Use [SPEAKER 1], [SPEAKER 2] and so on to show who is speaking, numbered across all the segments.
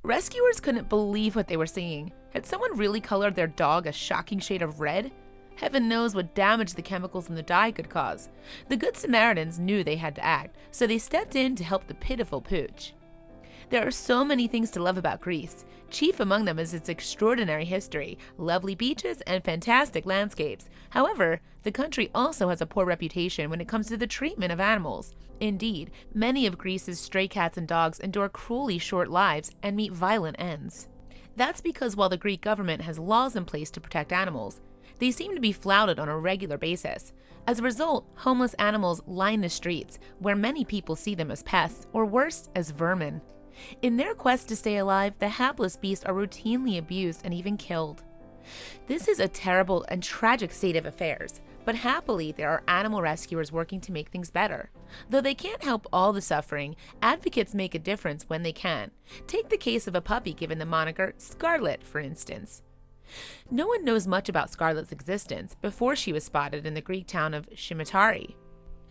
[SPEAKER 1] Rescuers couldn't believe what they were seeing. Had someone really colored their dog a shocking shade of red? Heaven knows what damage the chemicals in the dye could cause. The good Samaritans knew they had to act, so they stepped in to help the pitiful pooch. There are so many things to love about Greece. Chief among them is its extraordinary history, lovely beaches, and fantastic landscapes. However, the country also has a poor reputation when it comes to the treatment of animals. Indeed, many of Greece's stray cats and dogs endure cruelly short lives and meet violent ends. That's because while the Greek government has laws in place to protect animals, they seem to be flouted on a regular basis. As a result, homeless animals line the streets, where many people see them as pests, or worse, as vermin. In their quest to stay alive, the hapless beasts are routinely abused and even killed. This is a terrible and tragic state of affairs, but happily there are animal rescuers working to make things better. Though they can't help all the suffering, advocates make a difference when they can. Take the case of a puppy given the moniker Scarlet, for instance. No one knows much about Scarlet's existence before she was spotted in the Greek town of Samaritans.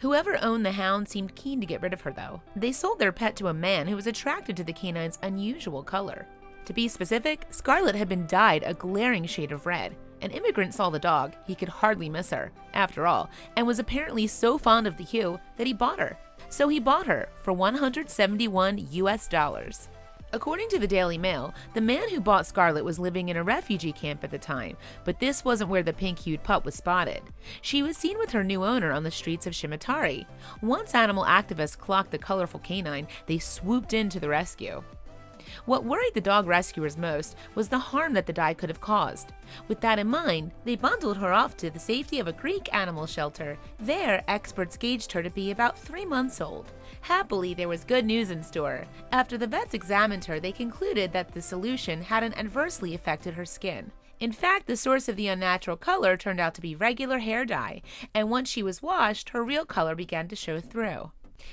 [SPEAKER 1] Whoever owned the hound seemed keen to get rid of her, though. They sold their pet to a man who was attracted to the canine's unusual color. To be specific, Scarlet had been dyed a glaring shade of red. An immigrant saw the dog, he could hardly miss her, after all, and was apparently so fond of the hue that he bought her. So he bought her for $171 US. According to the Daily Mail, the man who bought Scarlet was living in a refugee camp at the time, but this wasn't where the pink-hued pup was spotted. She was seen with her new owner on the streets of Samaritans. Once animal activists clocked the colorful canine, they swooped in to the rescue. What worried the dog rescuers most was the harm that the dye could have caused. With that in mind, they bundled her off to the safety of a Greek animal shelter. There, experts gauged her to be about 3 months old. Happily, there was good news in store. After the vets examined her, they concluded that the solution hadn't adversely affected her skin. In fact, the source of the unnatural color turned out to be regular hair dye, and once she was washed, her real color began to show through.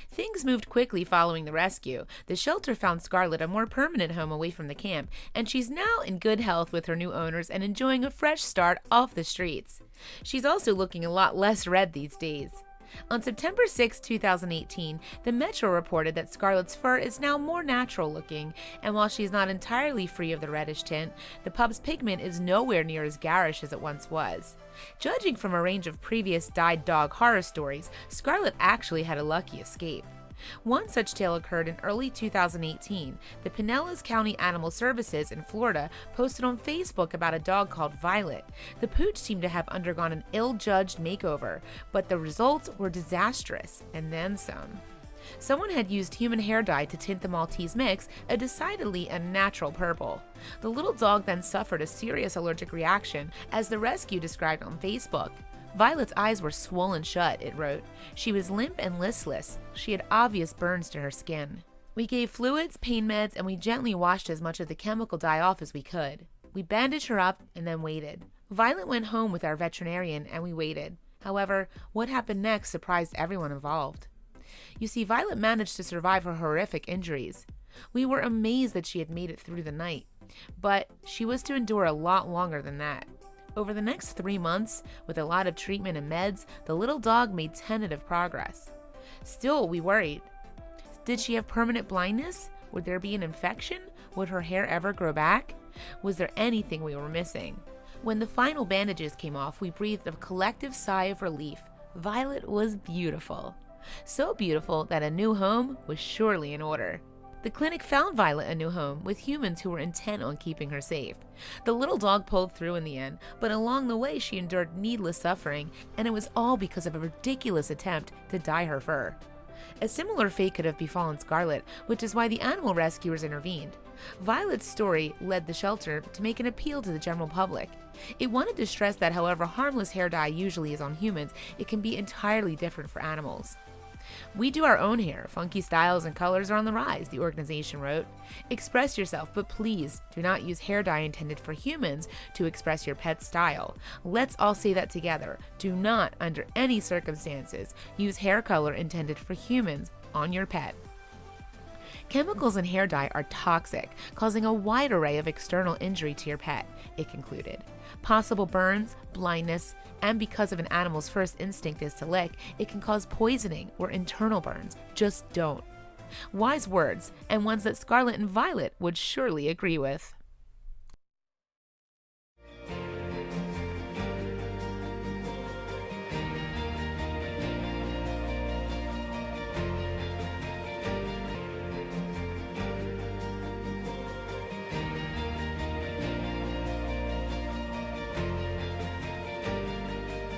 [SPEAKER 1] Things moved quickly following the rescue. The shelter found Scarlet a more permanent home away from the camp, and she's now in good health with her new owners and enjoying a fresh start off the streets. She's also looking a lot less red these days. On September 6, 2018, the Metro reported that Scarlet's fur is now more natural looking, and while she's not entirely free of the reddish tint, the pup's pigment is nowhere near as garish as it once was. Judging from a range of previous dyed dog horror stories, Scarlet actually had a lucky escape. One such tale occurred in early 2018. The Pinellas County Animal Services in Florida posted on Facebook about a dog called Violet. The pooch seemed to have undergone an ill-judged makeover, but the results were disastrous, and then some. Someone had used human hair dye to tint the Maltese mix a decidedly unnatural purple. The little dog then suffered a serious allergic reaction, as the rescue described on Facebook. Violet's eyes were swollen shut, it wrote. She was limp and listless. She had obvious burns to her skin. We gave fluids, pain meds, and we gently washed as much of the chemical dye off as we could. We bandaged her up and then waited. Violet went home with our veterinarian and we waited. However, what happened next surprised everyone involved. You see, Violet managed to survive her horrific injuries. We were amazed that she had made it through the night, but she was to endure a lot longer than that. Over the next 3 months, with a lot of treatment and meds, the little dog made tentative progress. Still, we worried. Did she have permanent blindness? Would there be an infection? Would her hair ever grow back? Was there anything we were missing? When the final bandages came off, we breathed a collective sigh of relief. Violet was beautiful. So beautiful that a new home was surely in order. The clinic found Violet a new home with humans who were intent on keeping her safe. The little dog pulled through in the end, but along the way she endured needless suffering, and it was all because of a ridiculous attempt to dye her fur. A similar fate could have befallen Scarlet, which is why the animal rescuers intervened. Violet's story led the shelter to make an appeal to the general public. It wanted to stress that however harmless hair dye usually is on humans, it can be entirely different for animals. We do our own hair. Funky styles and colors are on the rise, the organization wrote. Express yourself, but please do not use hair dye intended for humans to express your pet's style. Let's all say that together. Do not, under any circumstances, use hair color intended for humans on your pet. Chemicals in hair dye are toxic, causing a wide array of external injury to your pet, it concluded. Possible burns, blindness, and because of an animal's first instinct is to lick, it can cause poisoning or internal burns. Just don't. Wise words, and ones that Scarlet and Violet would surely agree with.